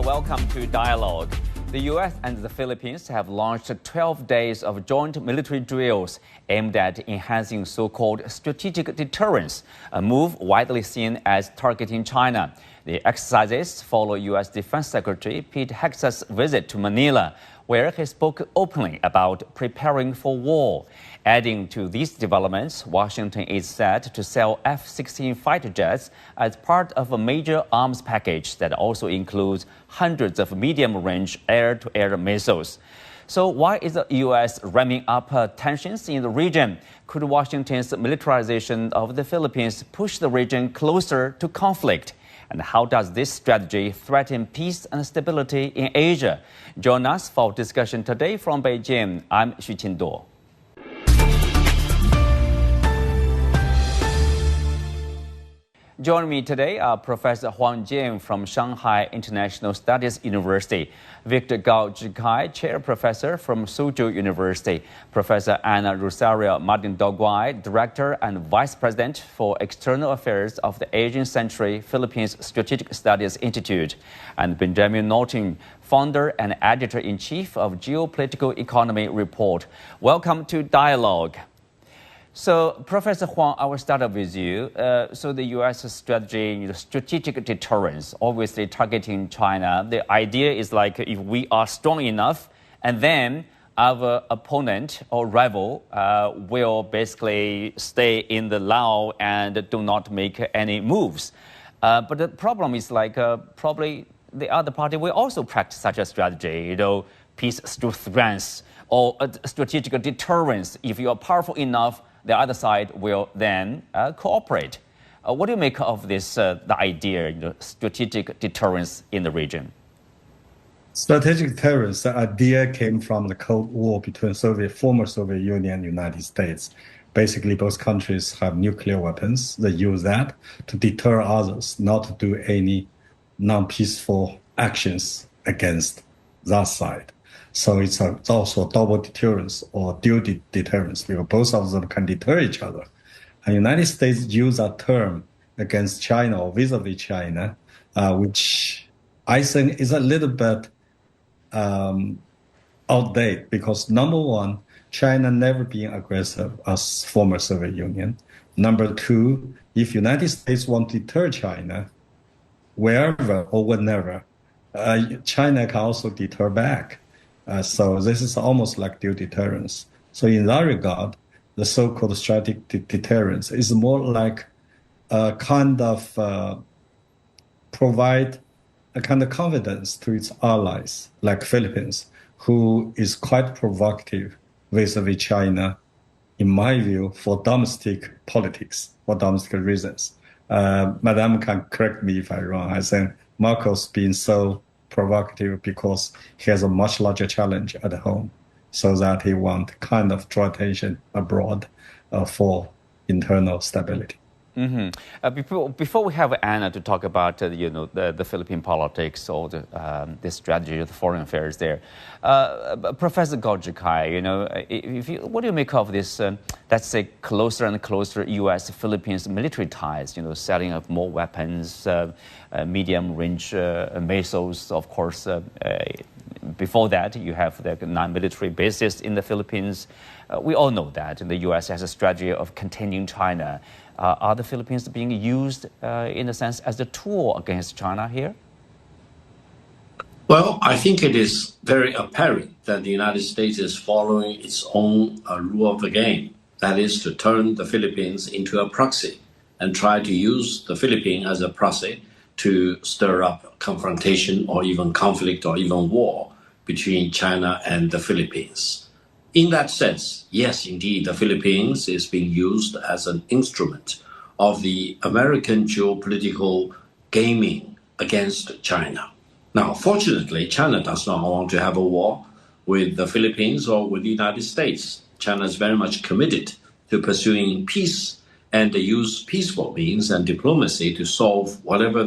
and welcome to Dialogue. The U.S. and the Philippines have launched 12 days of joint military drills aimed at enhancing so-called strategic deterrence, a move widely seen as targeting China. The exercises follow U.S. Defense Secretary Pete Hegseth's visit to Manila, where he spoke openly about preparing for war. Adding to these developments, Washington is set to sell F-16 fighter jets as part of a major arms package that also includes hundreds of medium-range air-to-air missiles. So why is the U.S. ramming up tensions in the region? Could Washington's militarization of the Philippines push the region closer to conflict? And how does this strategy threaten peace and stability in Asia? Join us for discussion today from Beijing. I'm Xu Qinduo. Joining me today are Professor Huang Jing from Shanghai International Studies University, Victor Gao Zhikai, Chair Professor from Soochow University, Professor Rosario Malindog-Uy, Director and Vice President for External Affairs of the Asian Century Philippines Strategic Studies Institute, and Benjamin Norton, Founder and Editor-in-Chief of Geopolitical Economy Report. Welcome to Dialogue. So, Professor Huang, I will start off with you. So the U.S. strategy, strategic deterrence, obviously targeting China. The idea is like if we are strong enough, and then our opponent or rival will basically stay in the lull and do not make any moves. But the problem is like probably the other party will also practice such a strategy, peace through strength or strategic deterrence. If you are powerful enough, the other side will then cooperate. What do you make of this, the idea, strategic deterrence in the region? Strategic deterrence, the idea came from the Cold War between former Soviet Union and United States. Basically, both countries have nuclear weapons. They use that to deter others not to do any non-peaceful actions against that side. So it's also double deterrence or dual deterrence, because both of them can deter each other. And the United States use that term against China or vis-a-vis China, which I think is a little bit outdated, because number one, China never been aggressive as former Soviet Union. Number two, if United States want to deter China, wherever or whenever, China can also deter back. So this is almost like dual deterrence. So in that regard, the so-called strategic deterrence is more like a kind of provide a kind of confidence to its allies, like Philippines, who is quite provocative vis-a-vis China, in my view, for domestic politics, for domestic reasons. Madam can correct me if I'm wrong. I think Marcos being so provocative because he has a much larger challenge at home, so that he want kind of draw attention abroad for internal stability. Mm-hmm. Before we have Anna to talk about the Philippine politics or the strategy of the foreign affairs there, Professor Gao Zhikai, what do you make of this? Let's say closer and closer U.S.-Philippines military ties. Setting up more weapons, medium-range missiles. Of course, before that, you have the non-military bases in the Philippines. We all know that the U.S. has a strategy of containing China. Are the Philippines being used, in a sense, as a tool against China here? Well, I think it is very apparent that the United States is following its own rule of the game. That is to turn the Philippines into a proxy and try to use the Philippines as a proxy to stir up confrontation or even conflict or even war between China and the Philippines. In that sense, yes, indeed, the Philippines is being used as an instrument of the American geopolitical gaming against China. Now, fortunately, China does not want to have a war with the Philippines or with the United States. China is very much committed to pursuing peace and use peaceful means and diplomacy to solve whatever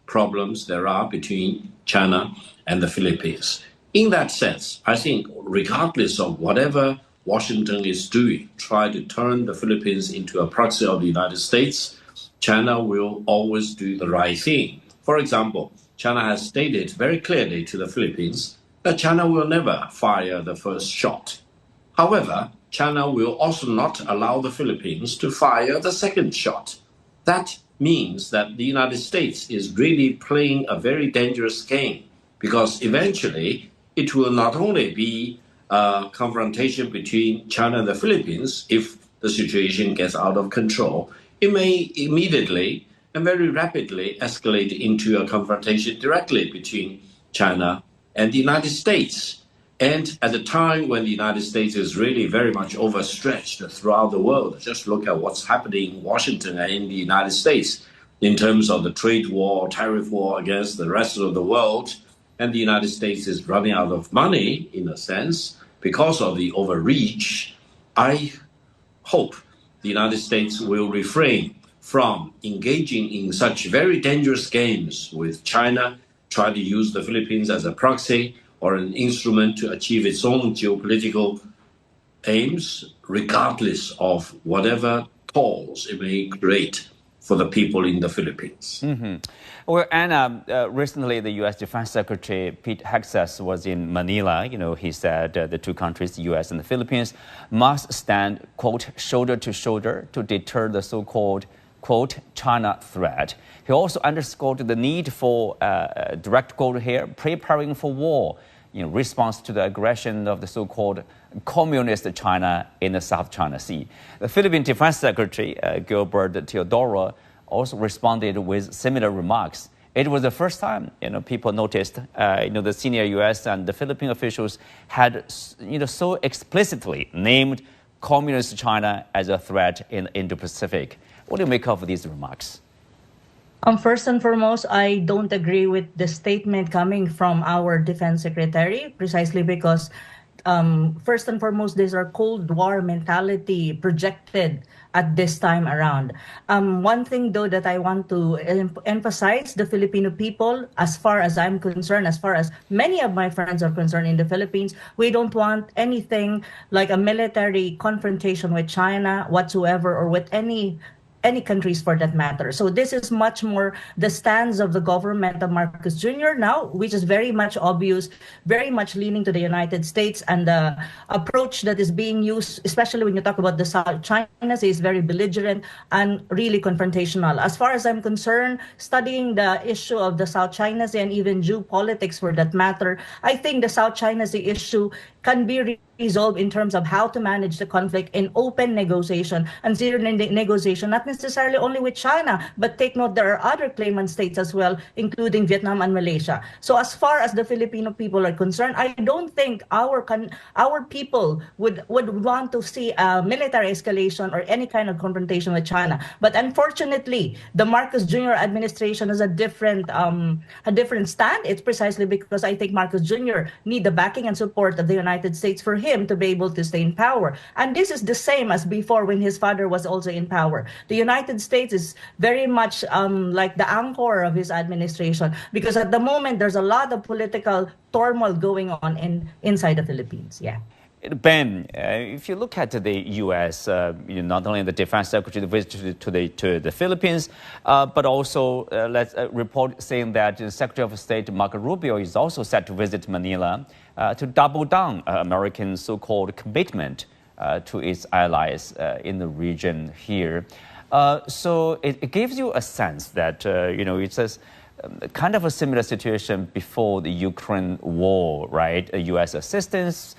problems there are between China and the Philippines. In that sense, I think regardless of whatever Washington is doing, try to turn the Philippines into a proxy of the United States, China will always do the right thing. For example, China has stated very clearly to the Philippines that China will never fire the first shot. However, China will also not allow the Philippines to fire the second shot. That means that the United States is really playing a very dangerous game, because eventually it will not only be a confrontation between China and the Philippines. If the situation gets out of control, it may immediately and very rapidly escalate into a confrontation directly between China and the United States. And at the time when the United States is really very much overstretched throughout the world, just look at what's happening in Washington and in the United States in terms of the trade war, tariff war against the rest of the world. And the United States is running out of money, in a sense, because of the overreach. I hope the United States will refrain from engaging in such very dangerous games with China, try to use the Philippines as a proxy or an instrument to achieve its own geopolitical aims, regardless of whatever tolls it may create for the people in the Philippines. Well, Anna, recently the U.S. Defense Secretary Pete Hegseth was in Manila. He said the two countries, the U.S. and the Philippines, must stand, quote, shoulder to shoulder to deter the so-called, quote, China threat. He also underscored the need for, direct quote here, preparing for war, response to the aggression of the so-called communist China in the South China Sea. The Philippine Defense Secretary, Gilbert Teodoro, also responded with similar remarks. It was the first time, people noticed, the senior U.S. and the Philippine officials had, so explicitly named communist China as a threat in the Indo-Pacific. What do you make of these remarks? First and foremost, I don't agree with the statement coming from our defense secretary, precisely because, first and foremost, these are Cold War mentality projected at this time around. One thing, though, that I want to emphasize, the Filipino people, as far as I'm concerned, as far as many of my friends are concerned in the Philippines, we don't want anything like a military confrontation with China whatsoever, or with any countries for that matter. So this is much more the stance of the government of Marcos Jr. now, which is very much obvious, very much leaning to the United States, and the approach that is being used, especially when you talk about the South China Sea, is very belligerent and really confrontational. As far as I'm concerned, studying the issue of the South China Sea and even geopolitics for that matter, I think the South China Sea issue can be resolved in terms of how to manage the conflict in open negotiation and zero negotiation, not necessarily only with China, but take note there are other claimant states as well, including Vietnam and Malaysia. So as far as the Filipino people are concerned, I don't think our people would want to see a military escalation or any kind of confrontation with China. But unfortunately, the Marcos Jr. administration has a different stand. It's precisely because I think Marcos Jr. need the backing and support of the United States for him to be able to stay in power. And this is the same as before when his father was also in power. The United States is very much like the anchor of his administration, because at the moment there's a lot of political turmoil going on inside the Philippines. Yeah. Ben, if you look at the U.S., not only the defense secretary visited to the Philippines, but also let's report saying that the Secretary of State Marco Rubio is also set to visit Manila to double down American so-called commitment to its allies in the region here. So it gives you a sense that, it's kind of a similar situation before the Ukraine war, right? U.S. assistance,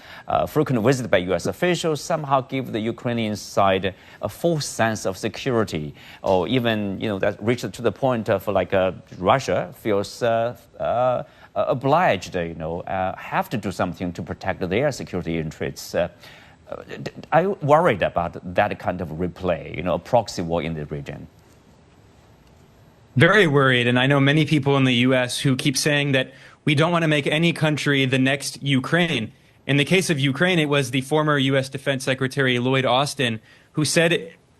frequent visit by U.S. officials somehow give the Ukrainian side a false sense of security, or even, that reached to the point of Russia feels obliged, have to do something to protect their security interests. Are you worried about that kind of replay, a proxy war in the region? Very worried, and I know many people in the U.S. who keep saying that we don't want to make any country the next Ukraine. In the case of Ukraine, it was the former U.S. Defense Secretary Lloyd Austin who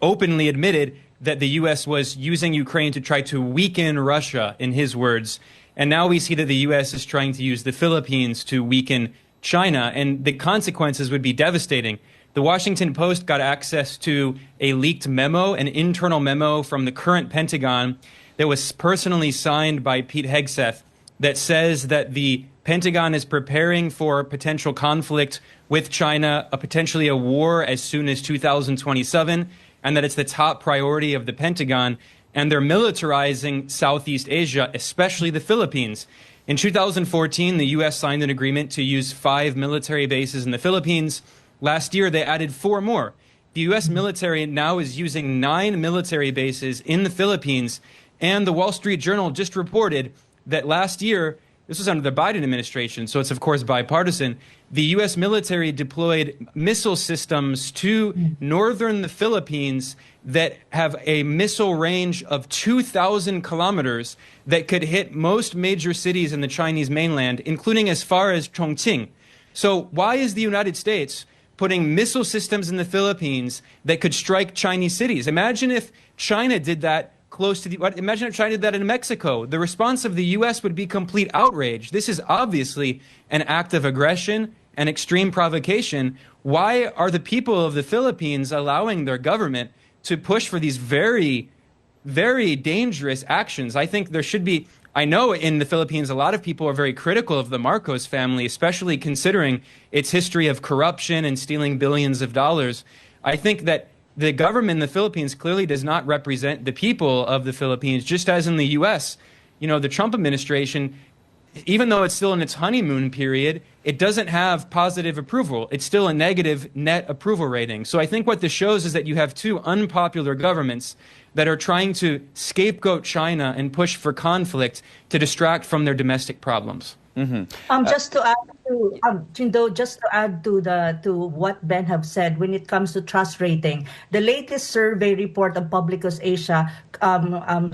openly admitted that the U.S. was using Ukraine to try to weaken Russia, in his words. And now we see that the U.S. is trying to use the Philippines to weaken China, and the consequences would be devastating. The Washington Post got access to a leaked memo, an internal memo from the current Pentagon, that was personally signed by Pete Hegseth, that says that the Pentagon is preparing for potential conflict with China, potentially a war as soon as 2027, and that it's the top priority of the Pentagon. And they're militarizing Southeast Asia, especially the Philippines. In 2014, the U.S. signed an agreement to use 5 military bases in the Philippines. Last year, they added 4 more. The U.S. military now is using 9 military bases in the Philippines. And the Wall Street Journal just reported that last year, this was under the Biden administration, so it's of course bipartisan, the U.S. military deployed missile systems to northern the Philippines that have a missile range of 2,000 kilometers that could hit most major cities in the Chinese mainland, including as far as Chongqing. So why is the United States putting missile systems in the Philippines that could strike Chinese cities? Imagine if China did that close to imagine if China did that in Mexico. The response of the U.S. would be complete outrage. This is obviously an act of aggression and extreme provocation. Why are the people of the Philippines allowing their government to push for these very, very dangerous actions? I think there should be, I know in the Philippines, a lot of people are very critical of the Marcos family, especially considering its history of corruption and stealing billions of dollars. I think that the government in the Philippines clearly does not represent the people of the Philippines, just as in the U.S. You know, the Trump administration, even though it's still in its honeymoon period, it doesn't have positive approval. It's still a negative net approval rating. So I think what this shows is that you have 2 unpopular governments that are trying to scapegoat China and push for conflict to distract from their domestic problems. Just to add to Chindo, just to add to what Ben have said when it comes to trust rating, the latest survey report of Publicus Asia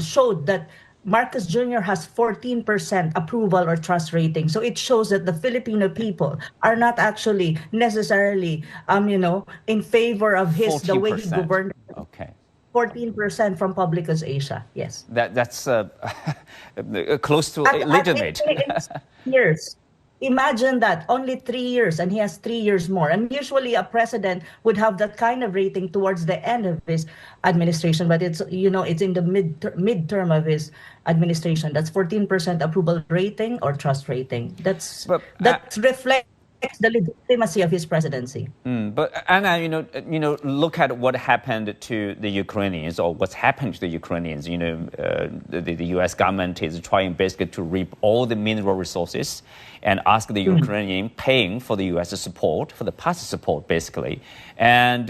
showed that Marcos Jr. has 14% approval or trust rating. So it shows that the Filipino people are not actually necessarily, in favor of the way he governed. Okay. 14% from Publicus Asia, yes. That's close to legitimate. Years. Imagine that, only 3 years, and he has 3 years more. And usually a president would have that kind of rating towards the end of his administration, but it's in the midterm of his administration. That's 14% approval rating or trust rating. That reflects the legitimacy of his presidency. But Anna, look at what happened to the Ukrainians, or what's happened to the Ukrainians. The U.S. government is trying basically to reap all the mineral resources and ask the Ukrainian paying for the U.S. support, for the past support, basically, and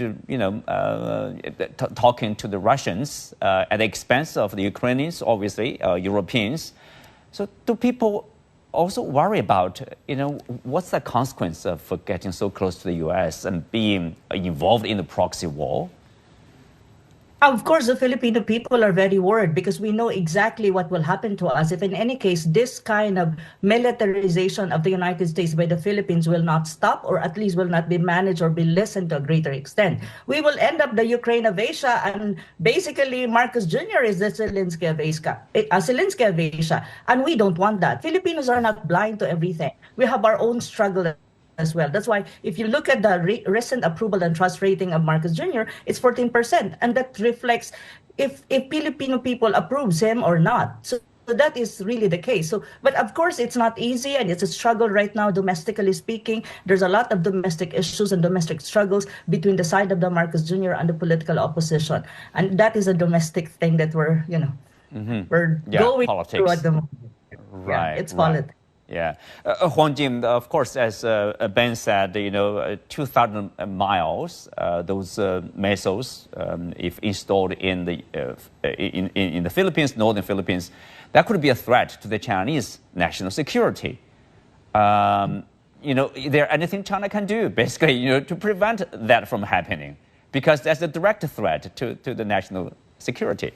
talking to the Russians at the expense of the Ukrainians, obviously Europeans. So do people also worry about, what's the consequence of getting so close to the U.S. and being involved in the proxy war? Of course, the Filipino people are very worried because we know exactly what will happen to us if, in any case, this kind of militarization of the United States by the Philippines will not stop, or at least will not be managed or be listened to a greater extent. We will end up the Ukraine of Asia, and basically Marcos Jr. is the Zelensky of Asia, and we don't want that. Filipinos are not blind to everything. We have our own struggle as well. That's why if you look at the recent approval and trust rating of Marcos Jr., it's 14%. And that reflects if Filipino people approves him or not. So that is really the case. But of course, it's not easy, and it's a struggle right now, domestically speaking. There's a lot of domestic issues and domestic struggles between the side of the Marcos Jr. and the political opposition. And that is a domestic thing that we're going politics through at the moment. Right, it's politics. Yeah. Huang Jing, of course, as Ben said, 2,000 miles, those missiles, if installed in the Philippines, northern Philippines, that could be a threat to the Chinese national security. Is there anything China can do, basically, to prevent that from happening? Because that's a direct threat to the national security.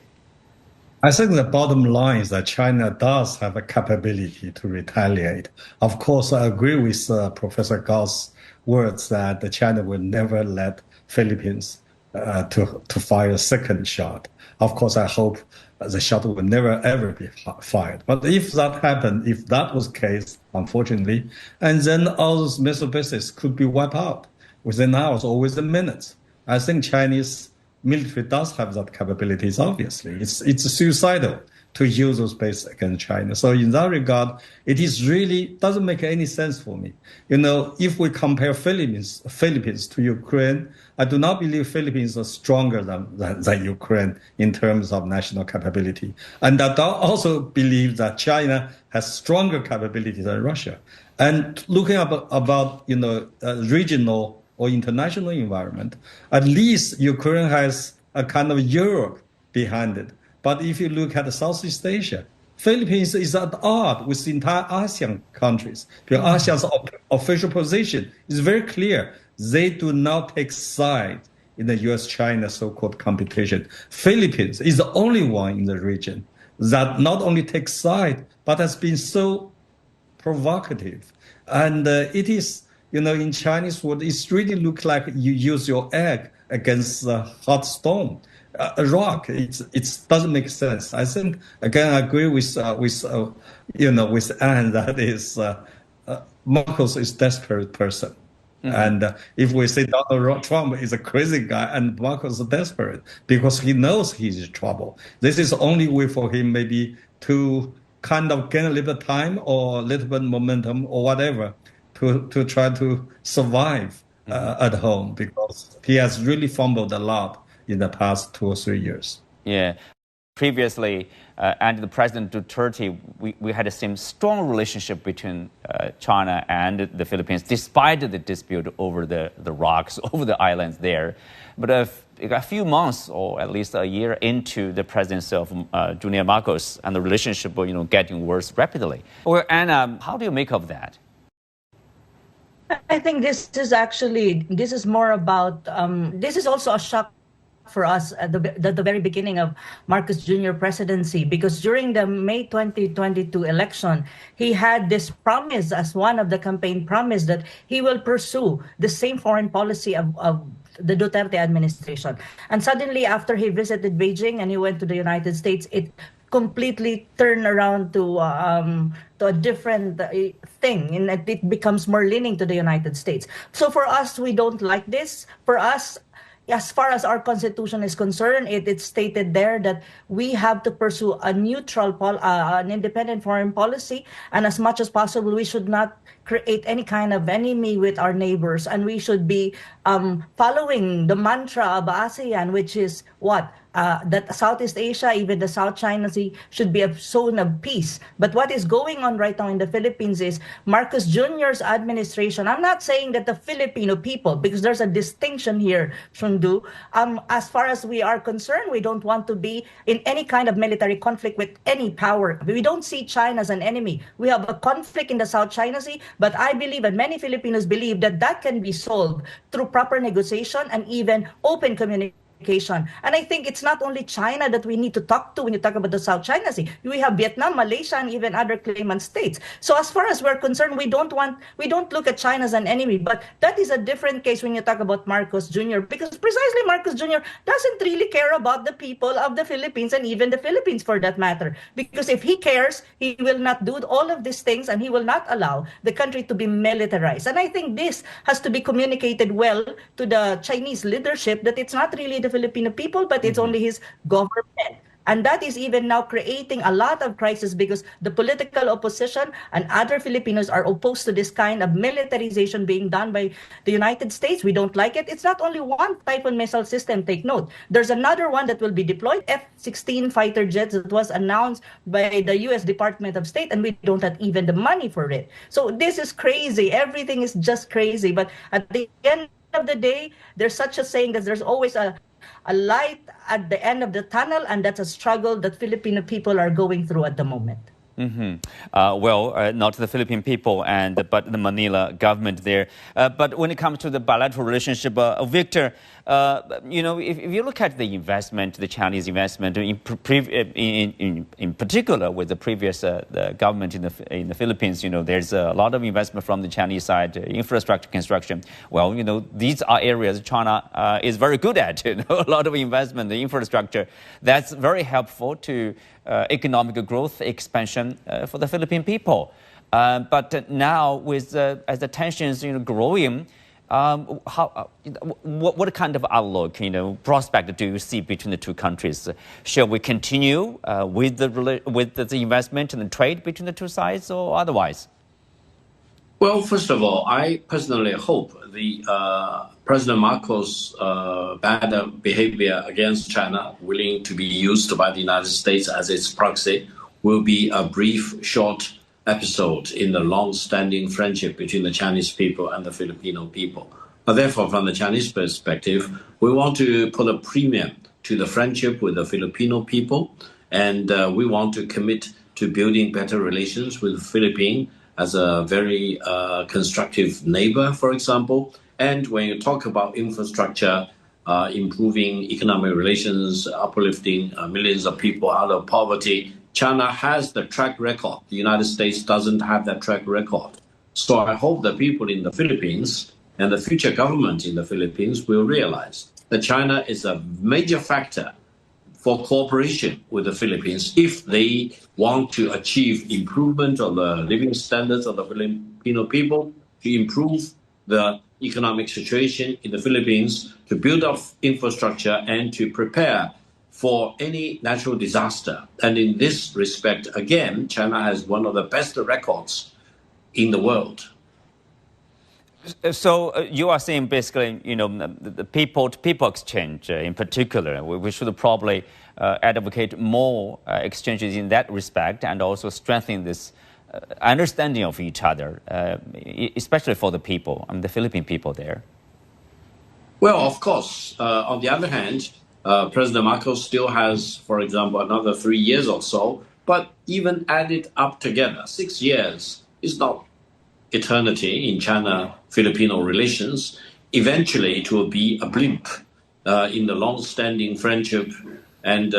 I think the bottom line is that China does have a capability to retaliate. Of course, I agree with Professor Gao's words that China will never let Philippines to fire a second shot. Of course, I hope the shot will never ever be fired. But if that happened, if that was the case, unfortunately, and then all those missile bases could be wiped out within hours or within minutes. I think Chinese military does have that capabilities, obviously. It's suicidal to use those bases against China. So in that regard, it is really doesn't make any sense for me. If we compare Philippines to Ukraine, I do not believe Philippines are stronger than Ukraine in terms of national capability. And I also believe that China has stronger capability than Russia. And looking about regional or international environment, at least Ukraine has a kind of Europe behind it. But if you look at Southeast Asia, Philippines is at odds with the entire ASEAN countries. Because ASEAN's official position is very clear. They do not take sides in the U.S.-China so-called competition. Philippines is the only one in the region that not only takes sides, but has been so provocative. And it is, in Chinese word, it really looks like you use your egg against a hot stone. A rock. It doesn't make sense. I think again I agree with Anne that is Marcos is a desperate person, and if we say Donald Trump is a crazy guy and Marcos is desperate because he knows he's in trouble. This is the only way for him maybe to kind of gain a little bit time or a little bit momentum or whatever to try to survive at home because he has really fumbled a lot in the past 2 or 3 years. Yeah. Previously, under the President Duterte, we had the same strong relationship between China and the Philippines, despite the dispute over the rocks, over the islands there. But a few months, or at least a year into the presidency of Junior Marcos, and the relationship, getting worse rapidly. Well, Anna, how do you make of that? I think this is more about, this is also a shock for us at the very beginning of Marcos Jr. presidency, because during the May 2022 election, he had this promise as one of the campaign promise that he will pursue the same foreign policy of the Duterte administration. And suddenly, after he visited Beijing and he went to the United States, it completely turned around to a different thing, and it becomes more leaning to the United States. So for us, we don't like this. For us, as far as our constitution is concerned, it's stated there that we have to pursue a neutral, an independent foreign policy, and as much as possible, we should not create any kind of enemy with our neighbors, and we should be following the mantra of ASEAN, which is what? That Southeast Asia, even the South China Sea, should be a zone of peace. But what is going on right now in the Philippines is Marcos Jr.'s administration. I'm not saying that the Filipino people, because there's a distinction here, Shundu. As far as we are concerned, we don't want to be in any kind of military conflict with any power. We don't see China as an enemy. We have a conflict in the South China Sea, but I believe, and many Filipinos believe, that can be solved through proper negotiation and even open communication. And I think it's not only China that we need to talk to when you talk about the South China Sea. We have Vietnam, Malaysia, and even other claimant states. So as far as we're concerned, we don't look at China as an enemy. But that is a different case when you talk about Marcos Jr. because precisely Marcos Jr. doesn't really care about the people of the Philippines and even the Philippines for that matter. Because if he cares, he will not do all of these things and he will not allow the country to be militarized. And I think this has to be communicated well to the Chinese leadership that it's not really the Filipino people, but it's only his government. And that is even now creating a lot of crisis because the political opposition and other Filipinos are opposed to this kind of militarization being done by the United States. We don't like it. It's not only one Typhoon missile system, take note. There's another one that will be deployed, F-16 fighter jets that was announced by the U.S. Department of State, and we don't have even the money for it. So this is crazy. Everything is just crazy. But at the end of the day, there's such a saying that there's always a light at the end of the tunnel, and that's a struggle that Filipino people are going through at the moment. Not the Philippine people, but the Manila government there. But when it comes to the bilateral relationship, Victor, if you look at the investment, the Chinese investment, in particular with the previous the government in the Philippines, there's a lot of investment from the Chinese side, infrastructure construction. Well, these are areas China is very good at. A lot of investment in infrastructure. That's very helpful to economic growth, expansion for the Philippine people. But now, as the tensions growing, What kind of outlook, prospect do you see between the two countries? Shall we continue with the investment and the trade between the two sides, or otherwise? Well, first of all, I personally hope the President Marcos' bad behavior against China, willing to be used by the United States as its proxy, will be a brief, short episode in the long-standing friendship between the Chinese people and the Filipino people. Therefore, from the Chinese perspective, we want to put a premium to the friendship with the Filipino people, and we want to commit to building better relations with the Philippines as a very constructive neighbor, for example. And when you talk about infrastructure, improving economic relations, uplifting millions of people out of poverty, China has the track record. The United States doesn't have that track record. So I hope the people in the Philippines and the future government in the Philippines will realize that China is a major factor for cooperation with the Philippines if they want to achieve improvement of the living standards of the Filipino people, to improve the economic situation in the Philippines, to build up infrastructure, and to prepare for any natural disaster. And in this respect, again, China has one of the best records in the world. So you are saying basically, the people-to-people exchange in particular, we should probably advocate more exchanges in that respect, and also strengthen this understanding of each other, especially for the people, the Philippine people there. Well, of course. On the other hand, President Marcos still has, for example, another 3 years or so. But even added up together, 6 years is not eternity in China-Filipino relations. Eventually, it will be a blimp in the long-standing friendship and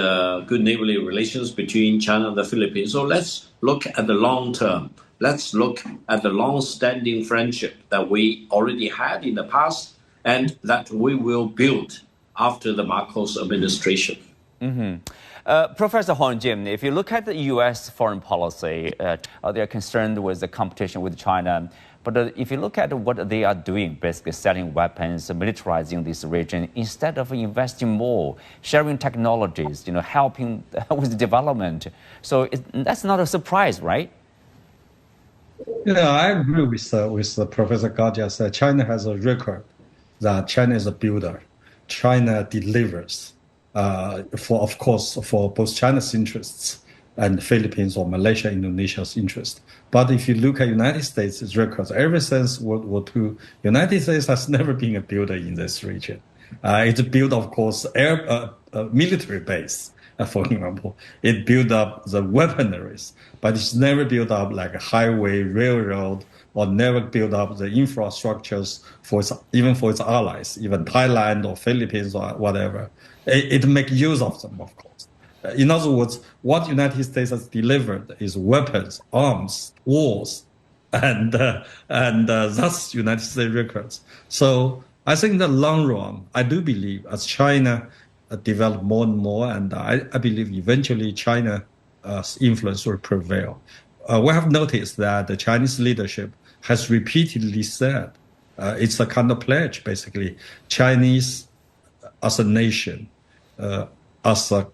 good neighborly relations between China and the Philippines. So let's look at the long term. Let's look at the long-standing friendship that we already had in the past and that we will build after the Marcos administration. Professor Huang Jing, if you look at the U.S. foreign policy, they are concerned with the competition with China. But if you look at what they are doing, basically selling weapons, militarizing this region, instead of investing more, sharing technologies, helping with development. So that's not a surprise, right? I agree with Professor Gao just said. China has a record that China is a builder. China delivers, of course, for both China's interests and the Philippines or Malaysia, Indonesia's interest. But if you look at United States' records, ever since World War II, United States has never been a builder in this region. It built, of course, military base, for example. It built up the weaponaries, but it's never built up like a highway, railroad, or never built up the infrastructures even for its allies, even Thailand or Philippines or whatever. It makes use of them, of course. In other words, what United States has delivered is weapons, arms, wars, and that's United States records. So I think in the long run, I do believe as China develop more and more, and I believe eventually China's influence will prevail. We have noticed that the Chinese leadership has repeatedly said, it's a kind of pledge, basically, Chinese as a nation, as a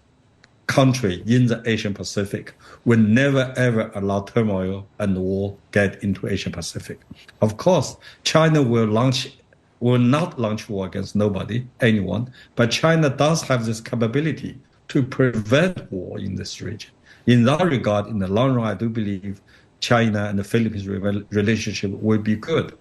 country in the Asian Pacific will never ever allow turmoil and war get into Asian Pacific. Of course, China will not launch war against nobody, anyone, but China does have this capability to prevent war in this region. In that regard, in the long run, I do believe China and the Philippines relationship will be good.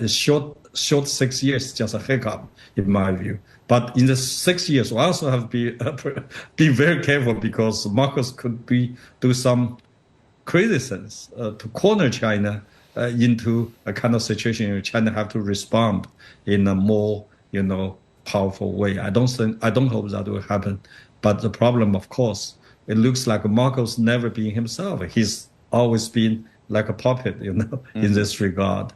Short 6 years is just a hiccup, in my view. But in the 6 years, we also have to be very careful because Marcos could do some crazy things to corner China into a kind of situation where China have to respond in a more, powerful way. I don't hope that will happen. But the problem, of course, it looks like Marcos never been himself. He's always been like a puppet, in this regard.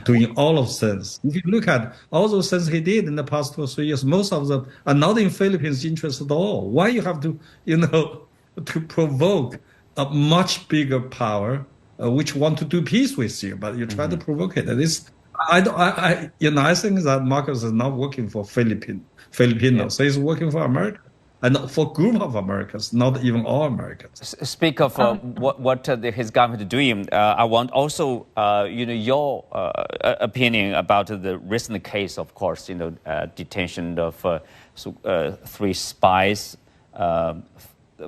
Doing all of things. If you look at all those things he did in the past 2 or 3 years, most of them are not in Philippines' interest at all. Why you have to, to provoke a much bigger power which want to do peace with you, but you try to provoke it. I think that Marcos is not working for Filipinos. So he's working for America. And for a group of Americans, not even all Americans. Speak of what his government is doing, I want also, your opinion about the recent case, of course, detention of 3 spies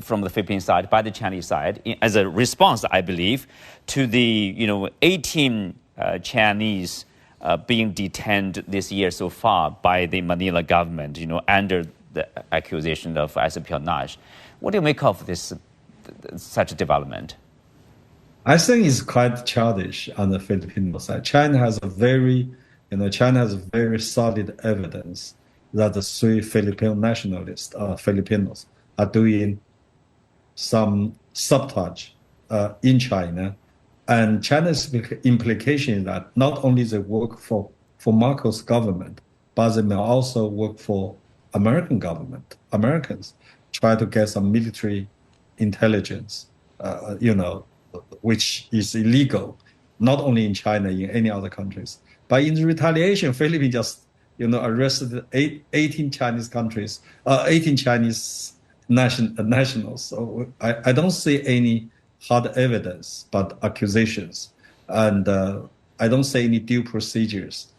from the Philippine side by the Chinese side as a response, I believe, to the 18 Chinese being detained this year so far by the Manila government, under the accusation of espionage. What do you make of this such a development? I think it's quite childish on the Filipino side. China has very solid evidence that the 3 Filipino nationalists, Filipinos, are doing some sabotage in China. And China's implication is that not only they work for Marcos' government, but they may also work for American government. Americans try to get some military intelligence, which is illegal, not only in China, in any other countries. But in retaliation, Philippines just, arrested 18 Chinese nationals. So I don't see any hard evidence, but accusations. And I don't see any due procedures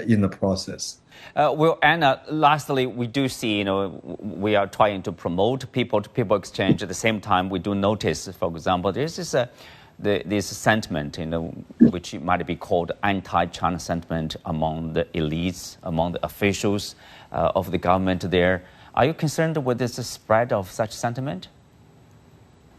in the process. Well, Anna, lastly, we do see, we are trying to promote people-to-people exchange. At the same time, we do notice, for example, there's this sentiment, which might be called anti-China sentiment among the elites, among the officials of the government there. Are you concerned with this spread of such sentiment?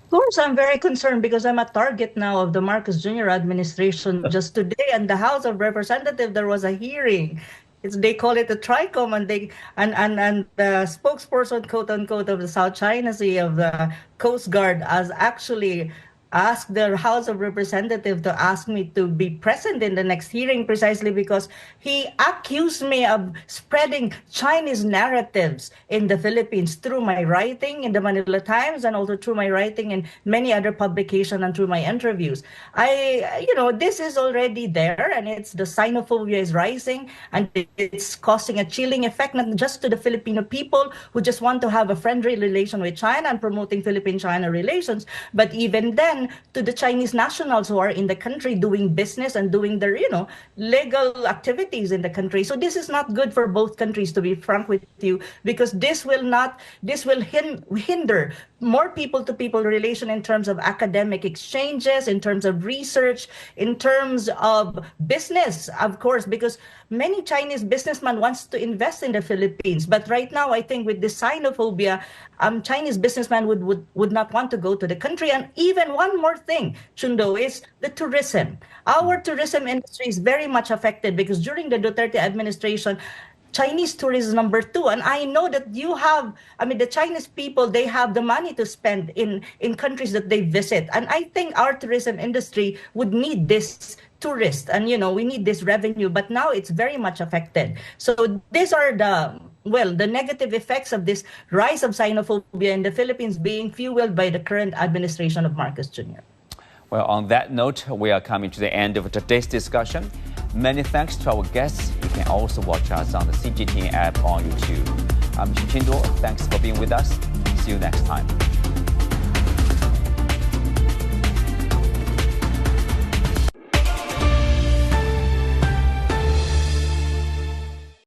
Of course, I'm very concerned because I'm a target now of the Marcos Jr. administration. Just today in the House of Representatives, there was a hearing. They call it the TRICOM, and the spokesperson, quote unquote, of the South China Sea of the Coast Guard has actually asked the House of Representatives to ask me to be present in the next hearing precisely because he accused me of spreading Chinese narratives in the Philippines through my writing in the Manila Times and also through my writing in many other publications and through my interviews. This is already there, and it's the xenophobia is rising, and it's causing a chilling effect not just to the Filipino people who just want to have a friendly relation with China and promoting Philippine-China relations, but even then to the Chinese nationals who are in the country doing business and doing their, legal activities in the country. So this is not good for both countries, to be frank with you, because this will hinder more people-to-people relation in terms of academic exchanges, in terms of research, in terms of business, of course, because many Chinese businessmen wants to invest in the Philippines. But right now, I think with this xenophobia, Chinese businessmen would not want to go to the country. And even one more thing, Chundo, is the tourism. Our tourism industry is very much affected because during the Duterte administration, Chinese tourism is number 2. And I know that the Chinese people, they have the money to spend in countries that they visit. And I think our tourism industry would need this tourist and, we need this revenue. But now it's very much affected. So these are the negative effects of this rise of xenophobia in the Philippines being fueled by the current administration of Marcos Jr. Well, on that note, we are coming to the end of today's discussion. Many thanks to our guests. You can also watch us on the CGTN app on YouTube. I'm Chichindo. Thanks for being with us. See you next time.